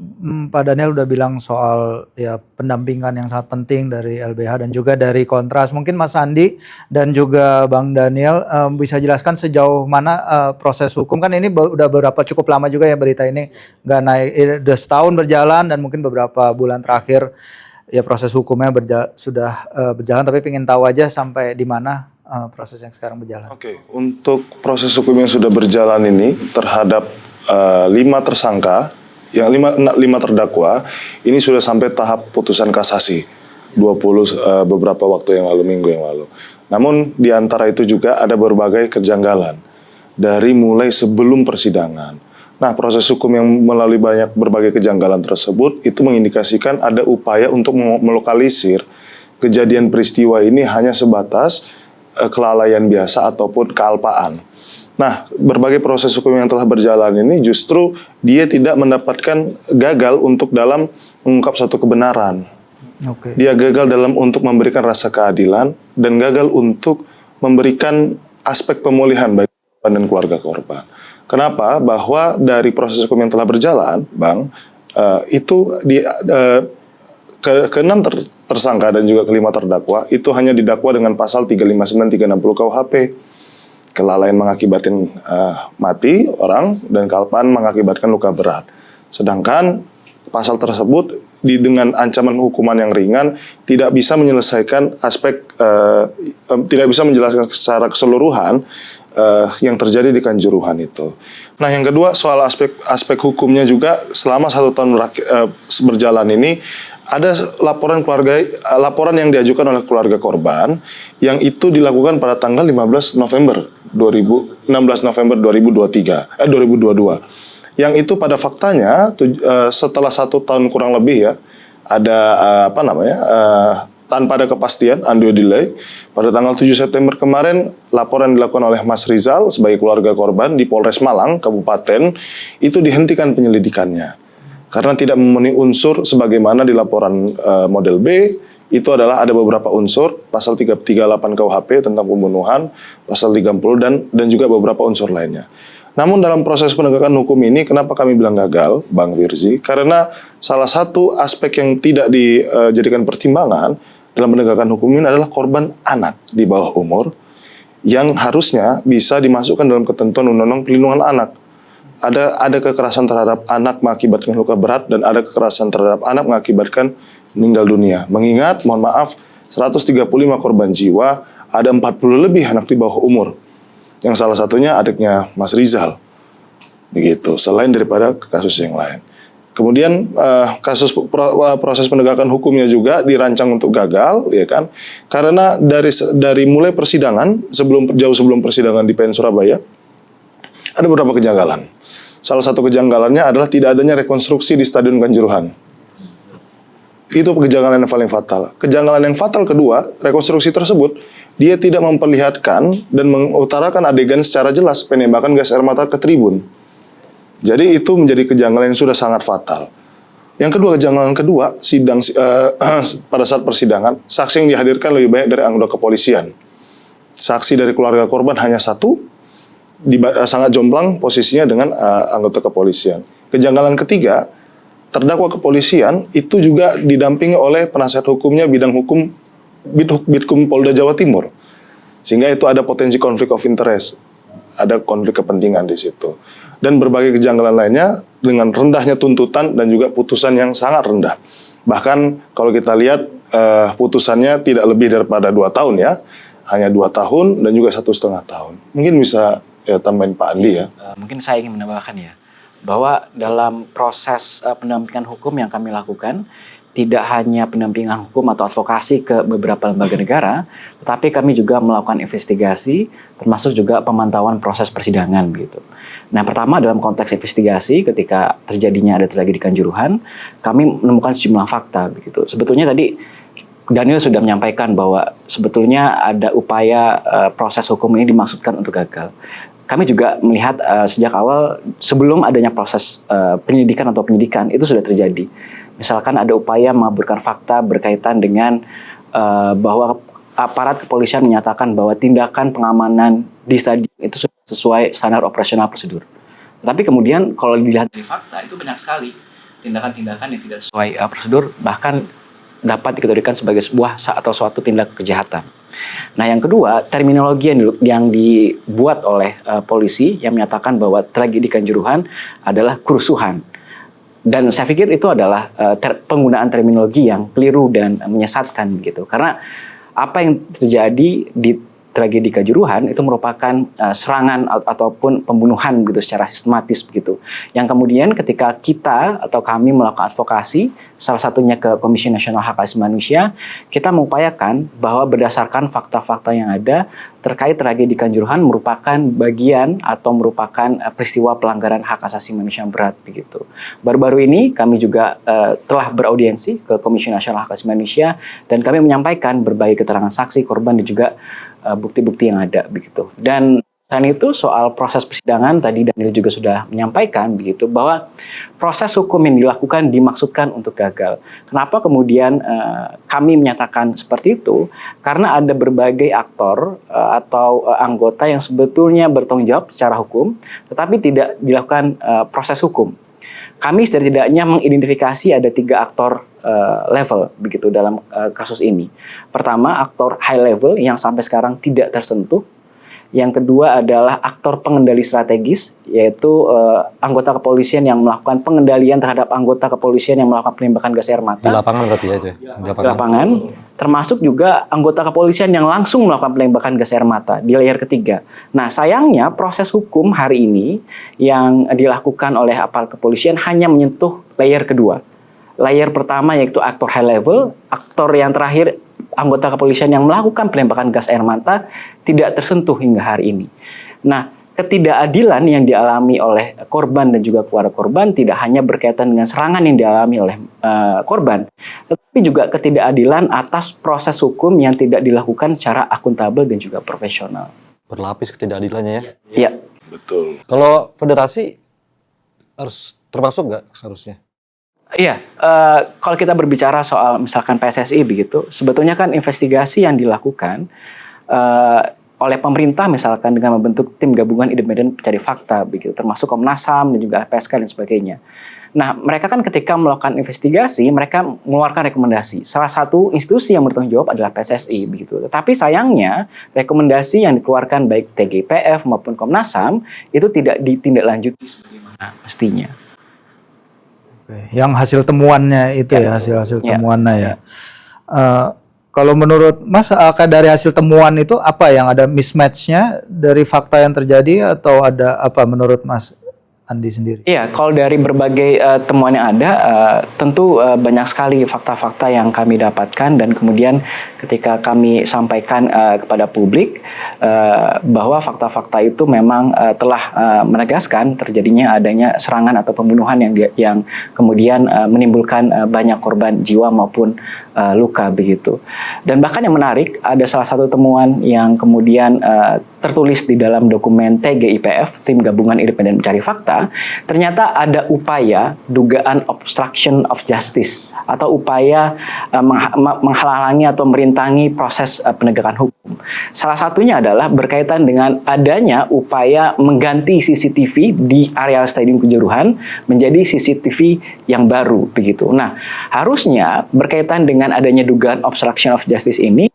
Pak Daniel udah bilang soal ya pendampingan yang sangat penting dari LBH dan juga dari Kontras. Mungkin Mas Andi dan juga Bang Daniel bisa jelaskan sejauh mana proses hukum, kan ini udah cukup lama juga ya berita ini nggak naik, udah setahun berjalan dan mungkin beberapa bulan terakhir ya proses hukumnya sudah berjalan, tapi ingin tahu aja sampai di mana proses yang sekarang berjalan. Oke, untuk proses hukum yang sudah berjalan ini terhadap 5 tersangka, yang 5 terdakwa, ini sudah sampai tahap putusan kasasi 20 beberapa waktu yang lalu, minggu yang lalu. Namun di antara itu juga ada berbagai kejanggalan dari mulai sebelum persidangan. Nah, proses hukum yang melalui berbagai kejanggalan tersebut itu mengindikasikan ada upaya untuk melokalisir kejadian peristiwa ini hanya sebatas kelalaian biasa ataupun kealpaan. Nah, berbagai proses hukum yang telah berjalan ini justru dia tidak mendapatkan gagal untuk dalam mengungkap suatu kebenaran. Dia gagal dalam untuk memberikan rasa keadilan dan gagal untuk memberikan aspek pemulihan bagi korban dan keluarga korban. Kenapa? Bahwa dari proses hukum yang telah berjalan, Bang, itu ke-6 tersangka dan juga ke-5 terdakwa itu hanya didakwa dengan pasal 359 360 KUHP. Kelalaian mengakibatkan mati orang dan kealpaan mengakibatkan luka berat. Sedangkan pasal tersebut dengan ancaman hukuman yang ringan tidak bisa menyelesaikan tidak bisa menjelaskan secara keseluruhan yang terjadi di Kanjuruhan itu. Nah, yang kedua soal aspek hukumnya juga selama 1 tahun berjalan ini ada laporan yang diajukan oleh keluarga korban yang itu dilakukan pada tanggal 16 November 2022. Yang itu pada faktanya setelah 1 tahun kurang lebih ya ada tanpa ada kepastian, undue delay, pada tanggal 7 September kemarin, laporan dilakukan oleh Mas Rizal sebagai keluarga korban di Polres Malang, Kabupaten, itu dihentikan penyelidikannya. Karena tidak memenuhi unsur sebagaimana di laporan model B, itu adalah ada beberapa unsur, pasal 338 KUHP tentang pembunuhan, pasal 30 dan juga beberapa unsur lainnya. Namun dalam proses penegakan hukum ini, kenapa kami bilang gagal, Bang Firzi? Karena salah satu aspek yang tidak dijadikan pertimbangan dalam penegakan hukum ini adalah korban anak di bawah umur yang harusnya bisa dimasukkan dalam ketentuan Undang-Undang Perlindungan Anak. Ada kekerasan terhadap anak mengakibatkan luka berat dan ada kekerasan terhadap anak mengakibatkan meninggal dunia. Mengingat, mohon maaf, 135 korban jiwa, ada 40 lebih anak di bawah umur. Yang salah satunya adiknya Mas Rizal. Begitu, selain daripada kasus yang lain. Kemudian proses penegakan hukumnya juga dirancang untuk gagal, ya kan? Karena dari mulai persidangan jauh sebelum persidangan di PN Surabaya ada beberapa kejanggalan. Salah satu kejanggalannya adalah tidak adanya rekonstruksi di Stadion Kanjuruhan. Itu kejanggalan yang paling fatal. Kejanggalan yang fatal kedua, rekonstruksi tersebut dia tidak memperlihatkan dan mengutarakan adegan secara jelas penembakan gas air mata ke tribun. Jadi itu menjadi kejanggalan yang sudah sangat fatal. Yang kedua, kejanggalan kedua, pada saat persidangan, saksi yang dihadirkan lebih banyak dari anggota kepolisian. saksi dari keluarga korban hanya satu, sangat jomplang posisinya dengan anggota kepolisian. Kejanggalan ketiga, terdakwa kepolisian itu juga didampingi oleh penasihat hukumnya bidang hukum Bitkum Polda Jawa Timur. Sehingga itu ada potensi konflik of interest, ada konflik kepentingan di situ. Dan berbagai kejanggalan lainnya dengan rendahnya tuntutan dan juga putusan yang sangat rendah. Bahkan kalau kita lihat putusannya tidak lebih daripada 2 tahun ya, hanya 2 tahun dan juga 1,5 tahun. Mungkin bisa ya tambahin Pak Andi ya. Mungkin saya ingin menambahkan ya, bahwa dalam proses pendampingan hukum yang kami lakukan, tidak hanya pendampingan hukum atau advokasi ke beberapa lembaga negara, tetapi kami juga melakukan investigasi, termasuk juga pemantauan proses persidangan begitu. Nah, pertama dalam konteks investigasi, ketika terjadinya ada tragedi Kanjuruhan, kami menemukan sejumlah fakta begitu. Sebetulnya tadi Daniel sudah menyampaikan bahwa sebetulnya ada upaya proses hukum ini dimaksudkan untuk gagal. Kami juga melihat sejak awal sebelum adanya proses penyelidikan atau penyidikan itu sudah terjadi. Misalkan ada upaya mengaburkan fakta berkaitan dengan bahwa aparat kepolisian menyatakan bahwa tindakan pengamanan di stadion itu sudah sesuai standar operasional prosedur. Tapi kemudian kalau dilihat dari fakta itu banyak sekali tindakan-tindakan yang tidak sesuai prosedur, bahkan dapat dikategorikan sebagai sebuah atau suatu tindak kejahatan. Nah, yang kedua, terminologi yang dibuat oleh polisi yang menyatakan bahwa tragedi Kanjuruhan adalah kerusuhan. Dan saya pikir itu adalah penggunaan terminologi yang keliru dan menyesatkan gitu. Karena apa yang terjadi di tragedi Kanjuruhan itu merupakan serangan ataupun pembunuhan gitu secara sistematis begitu. Yang kemudian ketika kita atau kami melakukan advokasi, salah satunya ke Komisi Nasional Hak Asasi Manusia, kita mengupayakan bahwa berdasarkan fakta-fakta yang ada terkait tragedi Kanjuruhan merupakan bagian atau merupakan peristiwa pelanggaran hak asasi manusia yang berat begitu. Baru-baru ini kami juga telah beraudiensi ke Komisi Nasional Hak Asasi Manusia dan kami menyampaikan berbagai keterangan saksi, korban dan juga bukti-bukti yang ada begitu. Dan selain itu soal proses persidangan tadi Daniel juga sudah menyampaikan begitu bahwa proses hukum yang dilakukan dimaksudkan untuk gagal. Kenapa kemudian kami menyatakan seperti itu? Karena ada berbagai aktor atau anggota yang sebetulnya bertanggung jawab secara hukum, tetapi tidak dilakukan proses hukum. Kami setidaknya mengidentifikasi ada 3 aktor level begitu dalam kasus ini. Pertama, aktor high level yang sampai sekarang tidak tersentuh. Yang kedua adalah aktor pengendali strategis, yaitu anggota kepolisian yang melakukan pengendalian terhadap anggota kepolisian yang melakukan penembakan gas air mata. Di lapangan berarti ya itu ya? Di lapangan, termasuk juga anggota kepolisian yang langsung melakukan penembakan gas air mata di layer ketiga. Nah, sayangnya proses hukum hari ini yang dilakukan oleh aparat kepolisian hanya menyentuh layer kedua. Layer pertama yaitu aktor high level, aktor yang terakhir anggota kepolisian yang melakukan penembakan gas air mata tidak tersentuh hingga hari ini. Nah, ketidakadilan yang dialami oleh korban dan juga keluarga korban tidak hanya berkaitan dengan serangan yang dialami oleh korban, tetapi juga ketidakadilan atas proses hukum yang tidak dilakukan secara akuntabel dan juga profesional. Berlapis ketidakadilannya ya? Iya. Betul. Kalau federasi harus termasuk nggak harusnya? Iya, kalau kita berbicara soal misalkan PSSI begitu, sebetulnya kan investigasi yang dilakukan oleh pemerintah misalkan dengan membentuk tim gabungan independen pencari fakta begitu, termasuk Komnas HAM dan juga LPSK dan sebagainya. Nah, mereka kan ketika melakukan investigasi, mereka mengeluarkan rekomendasi. Salah satu institusi yang bertanggung jawab adalah PSSI begitu. Tetapi sayangnya rekomendasi yang dikeluarkan baik TGIPF maupun Komnas HAM itu tidak ditindaklanjuti sebagaimana mestinya. Yang hasil temuannya itu ya, hasil temuannya ya. Kalau menurut Mas, dari hasil temuan itu apa yang ada mismatch-nya dari fakta yang terjadi atau ada apa menurut Mas Andi sendiri? Iya, kalau dari berbagai temuan yang ada, tentu banyak sekali fakta-fakta yang kami dapatkan dan kemudian ketika kami sampaikan kepada publik bahwa fakta-fakta itu memang telah menegaskan terjadinya adanya serangan atau pembunuhan yang kemudian menimbulkan banyak korban jiwa maupun luka begitu. Dan bahkan yang menarik, ada salah satu temuan yang kemudian tertulis di dalam dokumen TGIPF, Tim Gabungan Independen Mencari Fakta, ternyata ada upaya dugaan obstruction of justice atau upaya menghalangi atau merintangi proses penegakan hukum. Salah satunya adalah berkaitan dengan adanya upaya mengganti CCTV di areal Stadion Kanjuruhan menjadi CCTV yang baru begitu. Nah, harusnya berkaitan dengan adanya dugaan obstruction of justice ini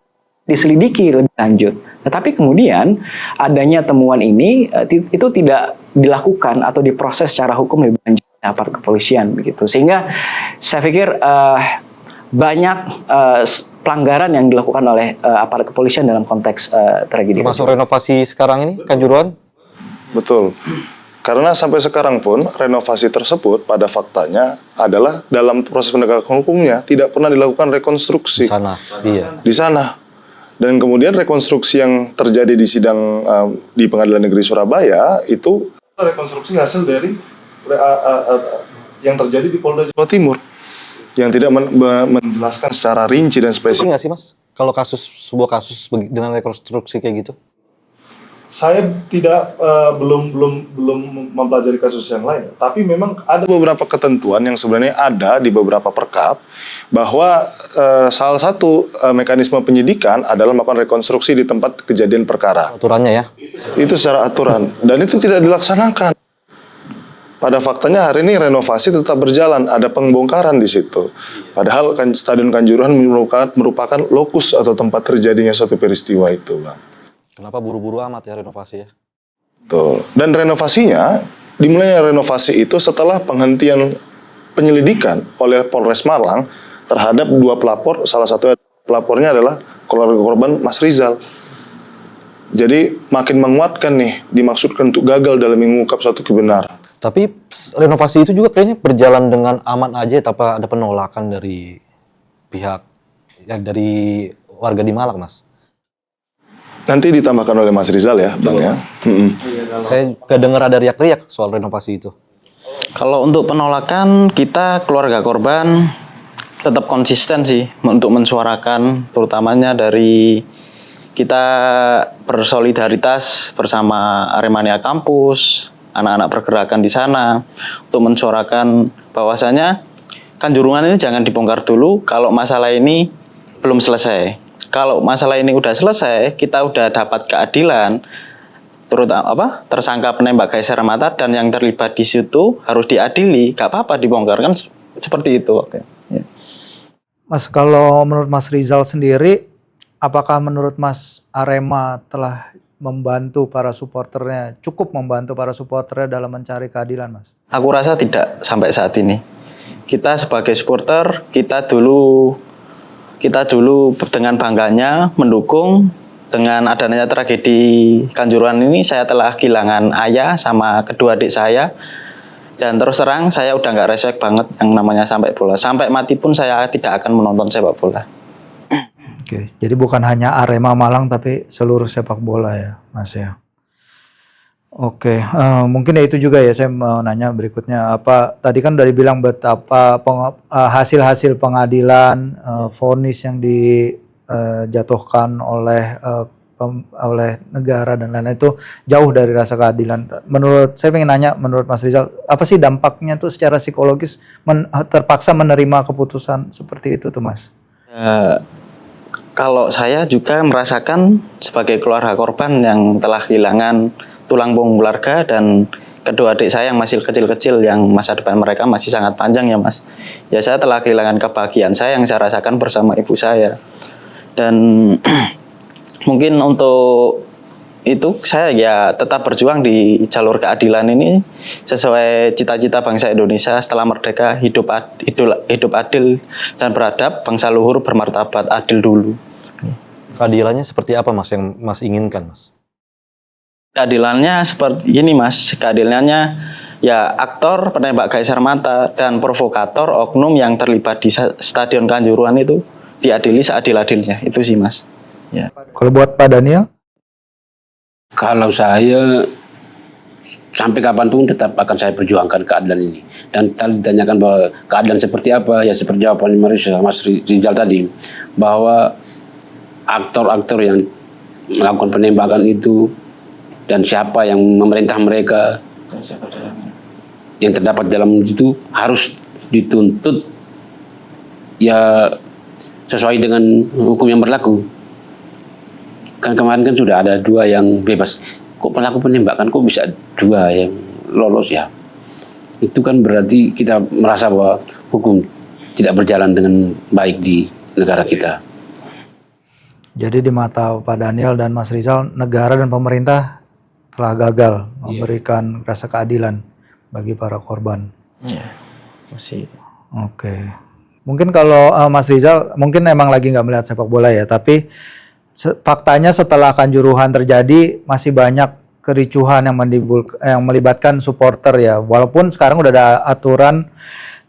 diselidiki lebih lanjut. Tetapi kemudian adanya temuan ini itu tidak dilakukan atau diproses secara hukum lebih lanjut oleh aparat kepolisian begitu. Sehingga saya pikir banyak pelanggaran yang dilakukan oleh aparat kepolisian dalam konteks tragedi. Termasuk renovasi sekarang ini Kanjuruhan? Betul. Karena sampai sekarang pun renovasi tersebut pada faktanya adalah dalam proses penegakan hukumnya tidak pernah dilakukan rekonstruksi Di sana. Iya. di sana. Dan kemudian rekonstruksi yang terjadi di sidang di Pengadilan Negeri Surabaya itu rekonstruksi hasil dari yang terjadi di Polda Jawa Timur yang tidak menjelaskan secara rinci dan Penting spesifik. nggak sih Mas? Kalau sebuah kasus dengan rekonstruksi kayak gitu? Saya tidak belum mempelajari kasus yang lain, tapi memang ada beberapa ketentuan yang sebenarnya ada di beberapa perkap bahwa salah satu mekanisme penyidikan adalah melakukan rekonstruksi di tempat kejadian perkara. Aturannya ya? Itu secara aturan dan itu tidak dilaksanakan. Pada faktanya hari ini renovasi tetap berjalan, ada pembongkaran di situ. Padahal Stadion Kanjuruhan merupakan lokus atau tempat terjadinya suatu peristiwa itu, Bang. Kenapa buru-buru amat ya renovasi ya? Betul. Dan renovasinya, dimulainya renovasi itu setelah penghentian penyelidikan oleh Polres Malang terhadap 2 pelapor, salah satu pelapornya adalah keluarga korban Mas Rizal. Jadi makin menguatkan nih, dimaksudkan untuk gagal dalam mengungkap suatu kebenaran. Tapi renovasi itu juga kayaknya berjalan dengan aman aja tanpa ada penolakan dari pihak dari warga di Malang, Mas. Nanti ditambahkan oleh Mas Rizal ya, Bang ya. Saya kedengar ada riak-riak soal renovasi itu. Kalau untuk penolakan, kita keluarga korban tetap konsisten sih untuk mensuarakan, terutamanya dari kita bersolidaritas bersama Aremania Kampus, anak-anak pergerakan di sana, untuk mensuarakan bahwasanya Kanjuruhan ini jangan dibongkar dulu kalau masalah ini belum selesai. Kalau masalah ini udah selesai, kita udah dapat keadilan, terutama tersangka penembak gas air mata dan yang terlibat di situ harus diadili, gak apa-apa dibongkar, kan seperti itu waktu. Ya. Mas, kalau menurut Mas Rizal sendiri, apakah menurut Mas Arema telah membantu para supporternya, cukup membantu para supporternya dalam mencari keadilan, Mas? Aku rasa tidak sampai saat ini. Kita sebagai supporter, kita dulu dengan bangganya mendukung. Dengan adanya tragedi Kanjuruhan ini, saya telah kehilangan ayah sama kedua adik saya. Dan terus terang, saya udah nggak respect banget yang namanya sampai bola. Sampai mati pun saya tidak akan menonton sepak bola. Oke, jadi bukan hanya Arema Malang, tapi seluruh sepak bola ya, Mas ya. Oke, mungkin ya itu juga ya, saya mau nanya berikutnya. Apa tadi kan udah dibilang betapa hasil-hasil pengadilan, vonis yang dijatuhkan oleh negara dan lain-lain itu jauh dari rasa keadilan. Menurut saya pengen nanya, menurut Mas Rizal, apa sih dampaknya tuh secara psikologis terpaksa menerima keputusan seperti itu tuh, Mas? Kalau saya juga merasakan sebagai keluarga korban yang telah kehilangan tulang punggung keluarga dan kedua adik saya yang masih kecil-kecil yang masa depan mereka masih sangat panjang ya, Mas. Ya, saya telah kehilangan kebahagiaan saya yang saya rasakan bersama ibu saya. Dan mungkin untuk itu saya ya tetap berjuang di jalur keadilan ini sesuai cita-cita bangsa Indonesia setelah merdeka, hidup adil dan beradab, bangsa luhur bermartabat, adil dulu. Keadilannya seperti apa, Mas, yang Mas inginkan, Mas? Keadilannya seperti ini, Mas. Keadilannya ya aktor penembak gas air mata dan provokator oknum yang terlibat di Stadion Kanjuruhan itu diadili seadil-adilnya. Itu sih, Mas. Ya. Kalau buat Pak Daniel? Kalau saya sampai kapanpun tetap akan saya perjuangkan keadilan ini. Dan tadi ditanyakan bahwa keadilan seperti apa, ya seperti jawaban Mas Rizal tadi, bahwa aktor-aktor yang melakukan penembakan itu dan siapa yang memerintah mereka yang terdapat dalam itu harus dituntut ya sesuai dengan hukum yang berlaku. Kan kemarin kan sudah ada 2 yang bebas. Kok pelaku penembakan kok bisa 2 yang lolos ya? Itu kan berarti kita merasa bahwa hukum tidak berjalan dengan baik di negara kita. Jadi di mata Pak Daniel dan Mas Rizal, negara dan pemerintah telah gagal memberikan rasa keadilan bagi para korban. Iya, masih. Oke. Mungkin kalau Mas Rizal mungkin emang lagi nggak melihat sepak bola ya, tapi faktanya setelah Kanjuruhan terjadi masih banyak kericuhan yang melibatkan supporter ya. Walaupun sekarang udah ada aturan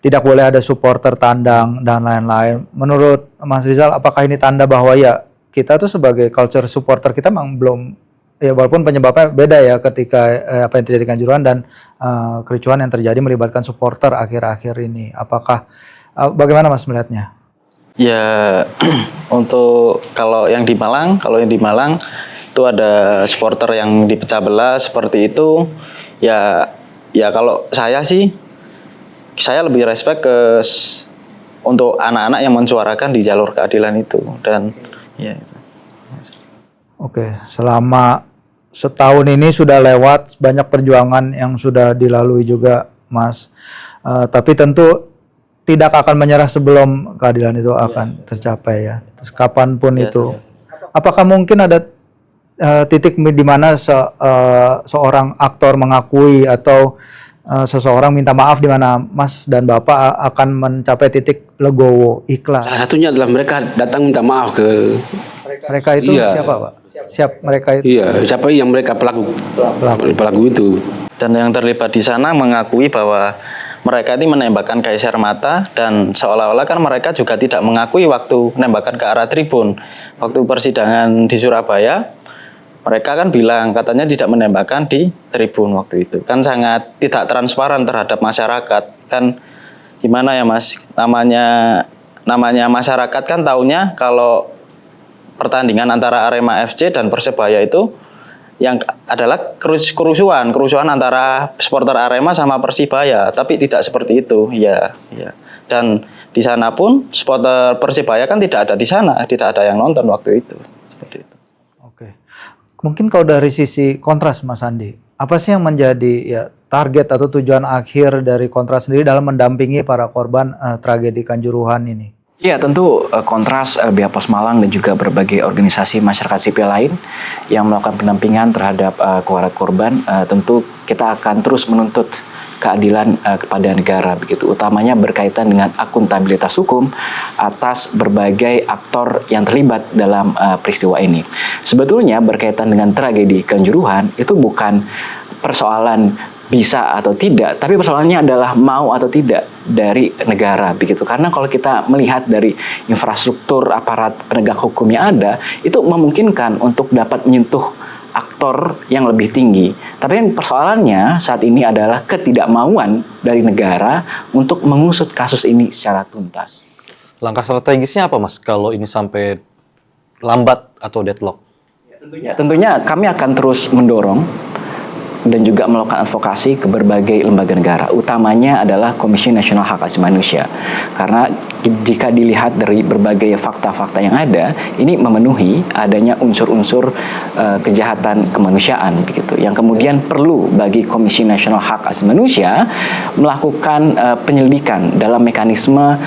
tidak boleh ada supporter tandang dan lain-lain. Menurut Mas Rizal, apakah ini tanda bahwa ya kita tuh sebagai culture supporter kita memang belum, ya walaupun penyebabnya beda ya ketika apa yang terjadi di Kanjuruhan dan kericuhan yang terjadi melibatkan supporter akhir-akhir ini. Apakah bagaimana Mas melihatnya? Ya untuk kalau yang di Malang itu ada supporter yang dipecah belah seperti itu. Ya kalau saya sih saya lebih respect untuk anak-anak yang mensuarakan di jalur keadilan itu dan ya. Oke, selama setahun ini sudah lewat banyak perjuangan yang sudah dilalui juga Mas. Tapi tentu tidak akan menyerah sebelum keadilan itu akan tercapai ya. Terus kapanpun itu. Apakah mungkin ada titik di mana seorang aktor mengakui atau seseorang minta maaf di mana Mas dan Bapak akan mencapai titik legowo, ikhlas? Salah satunya adalah mereka datang minta maaf ke Mereka itu siapa Pak? Mereka itu? Iya, siapa yang mereka pelaku itu. Dan yang terlibat di sana mengakui bahwa mereka ini menembakkan gas air mata dan seolah-olah kan mereka juga tidak mengakui waktu menembakkan ke arah tribun. Waktu persidangan di Surabaya, mereka kan bilang katanya tidak menembakkan di tribun waktu itu. Kan sangat tidak transparan terhadap masyarakat. Kan gimana ya Mas, namanya masyarakat kan taunya kalau pertandingan antara Arema FC dan Persebaya itu yang adalah kerusuhan antara supporter Arema sama Persibaya, tapi tidak seperti itu. Ya. Dan di sana pun supporter Persibaya kan tidak ada di sana, tidak ada yang nonton waktu itu. Seperti itu. Oke. Mungkin kalau dari sisi Kontras Mas Andi, apa sih yang menjadi ya target atau tujuan akhir dari Kontras sendiri dalam mendampingi para korban tragedi Kanjuruhan ini? Ya tentu Kontras, LBH Pos Malang dan juga berbagai organisasi masyarakat sipil lain yang melakukan pendampingan terhadap keluarga korban, tentu kita akan terus menuntut keadilan kepada negara begitu, utamanya berkaitan dengan akuntabilitas hukum atas berbagai aktor yang terlibat dalam peristiwa ini. Sebetulnya berkaitan dengan tragedi Kanjuruhan itu bukan persoalan bisa atau tidak, tapi persoalannya adalah mau atau tidak dari negara begitu. Karena kalau kita melihat dari infrastruktur aparat penegak hukum yang ada, itu memungkinkan untuk dapat menyentuh aktor yang lebih tinggi. Tapi persoalannya saat ini adalah ketidakmauan dari negara untuk mengusut kasus ini secara tuntas. Langkah strategisnya apa Mas kalau ini sampai lambat atau deadlock? Tentunya kami akan terus mendorong dan juga melakukan advokasi ke berbagai lembaga negara, utamanya adalah Komisi Nasional Hak Asasi Manusia. Karena jika dilihat dari berbagai fakta-fakta yang ada, ini memenuhi adanya unsur-unsur kejahatan kemanusiaan begitu. Yang kemudian perlu bagi Komisi Nasional Hak Asasi Manusia melakukan penyelidikan dalam mekanisme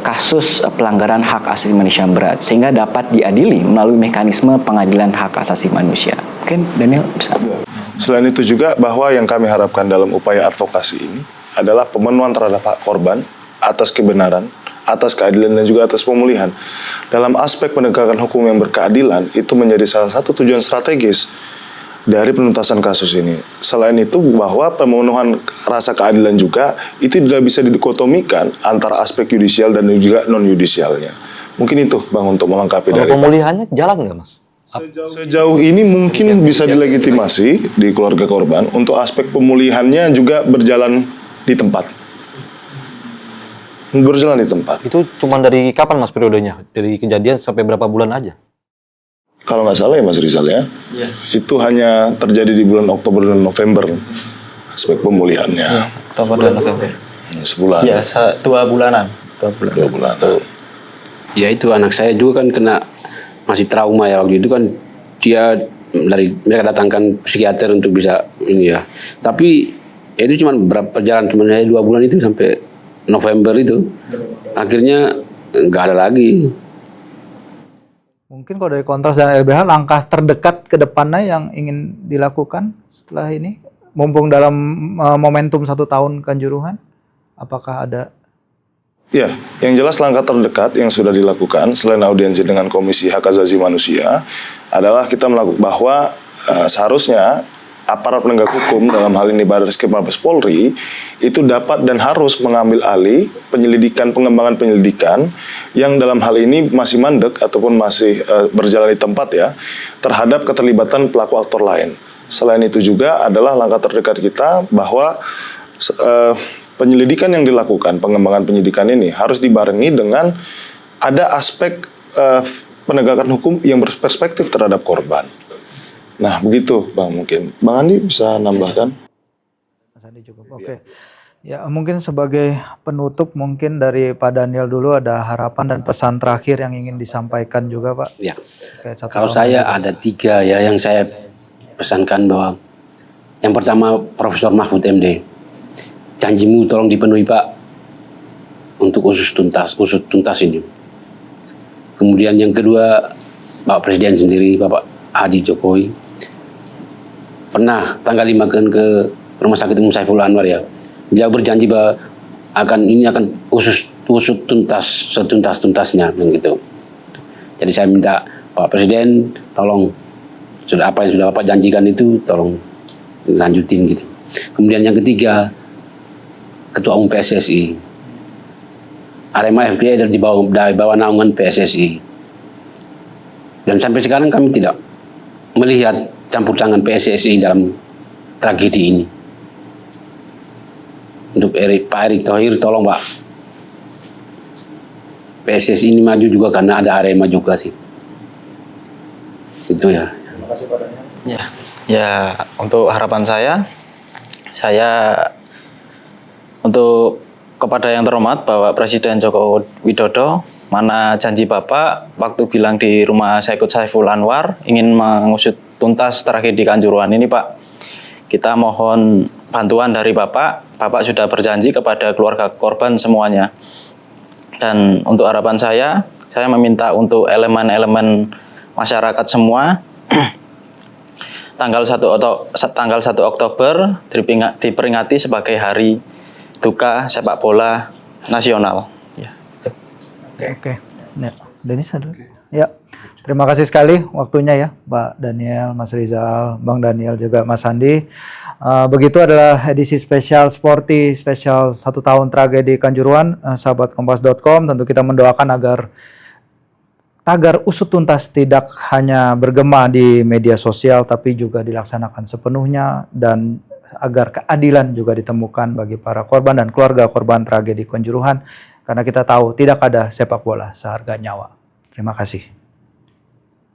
kasus pelanggaran hak asasi manusia berat sehingga dapat diadili melalui mekanisme pengadilan hak asasi manusia. Mungkin Daniel bisa. Selain itu juga bahwa yang kami harapkan dalam upaya advokasi ini adalah pemenuhan terhadap hak korban atas kebenaran, atas keadilan dan juga atas pemulihan. Dalam aspek penegakan hukum yang berkeadilan itu menjadi salah satu tujuan strategis dari penuntasan kasus ini. Selain itu bahwa pemenuhan rasa keadilan juga itu tidak bisa didikotomikan antara aspek yudisial dan juga non-yudisialnya. Mungkin itu Bang untuk melengkapi Kalau dari pemulihannya jalan nggak Mas? Sejauh ini mungkin bisa dilegitimasi di keluarga korban untuk aspek pemulihannya juga berjalan di tempat. Berjalan di tempat. Itu cuma dari kapan Mas periodenya? Dari kejadian sampai berapa bulan aja? Kalau nggak salah ya Mas Rizal ya, itu hanya terjadi di bulan Oktober dan November aspek pemulihannya. Oktober dan November. Sebulan. Ya, 2 bulanan. 2 bulan. Ya itu anak saya juga kan kena masih trauma ya waktu itu kan dia mereka datangkan psikiater untuk bisa ini ya. Tapi ya itu cuma berjalan cuma 2 bulan itu sampai November itu. Akhirnya nggak ada lagi. Mungkin kalau dari Kontras dan LBH langkah terdekat ke depannya yang ingin dilakukan setelah ini, mumpung dalam momentum 1 tahun Kanjuruhan, apakah ada? Ya, yang jelas langkah terdekat yang sudah dilakukan selain audiensi dengan Komisi Hak Asasi Manusia adalah kita melakukan bahwa seharusnya aparat penegak hukum dalam hal ini Barreskrim Mabes Polri itu dapat dan harus mengambil alih pengembangan penyelidikan yang dalam hal ini masih mandek ataupun masih berjalan di tempat ya terhadap keterlibatan pelaku aktor lain. Selain itu juga adalah langkah terdekat kita bahwa penyelidikan yang dilakukan, pengembangan penyidikan ini harus dibarengi dengan ada aspek penegakan hukum yang berperspektif terhadap korban. Nah, begitu Bang mungkin. Bang Andi bisa nambahkan? Mas Andi cukup. Oke. Ya, mungkin sebagai penutup mungkin dari Pak Daniel dulu ada harapan dan pesan terakhir yang ingin disampaikan juga, Pak. Ya. Terkait 1 Kalau tahun saya ini. ada 3 ya yang saya pesankan bahwa yang pertama Profesor Mahfud MD, janjimu tolong dipenuhi Pak untuk usut tuntas ini. Kemudian yang kedua Bapak Presiden sendiri, Bapak Haji Jokowi pernah tanggal 5 ke Rumah Sakit Umum Saiful Anwar ya. Beliau berjanji bahwa akan usut tuntas setuntas-tuntasnya begitu. Jadi saya minta Pak Presiden tolong apa yang sudah Bapak janjikan itu tolong lanjutin gitu. Kemudian yang ketiga Ketua Umum PSSI Arema FPI di bawah naungan PSSI. Dan sampai sekarang kami tidak melihat campur tangan PSSI dalam tragedi ini. Untuk Pak Erick Thohir, tolong Pak. PSSI ini maju juga karena ada Arema juga sih. Itu ya. Ya, untuk harapan saya untuk kepada yang terhormat Bapak Presiden Joko Widodo, mana janji Bapak waktu bilang di rumah Syekh Saiful Anwar ingin mengusut tuntas tragedi Kanjuruhan ini Pak. Kita mohon bantuan dari Bapak. Bapak sudah berjanji kepada keluarga korban semuanya. Dan untuk harapan saya meminta untuk elemen-elemen masyarakat semua tanggal 1 Oktober diperingati sebagai hari duka sepak bola nasional. Ya. Oke. Ya, Denis ada. Ya. Terima kasih sekali waktunya ya, Pak Daniel, Mas Rizal, Bang Daniel juga Mas Andi. Begitu adalah edisi spesial Sporty, spesial 1 tahun tragedi Kanjuruhan, sahabat kompas.com. Tentu kita mendoakan agar tagar usut tuntas tidak hanya bergema di media sosial, tapi juga dilaksanakan sepenuhnya dan agar keadilan juga ditemukan bagi para korban dan keluarga korban tragedi Kanjuruhan. Karena kita tahu tidak ada sepak bola seharga nyawa. Terima kasih.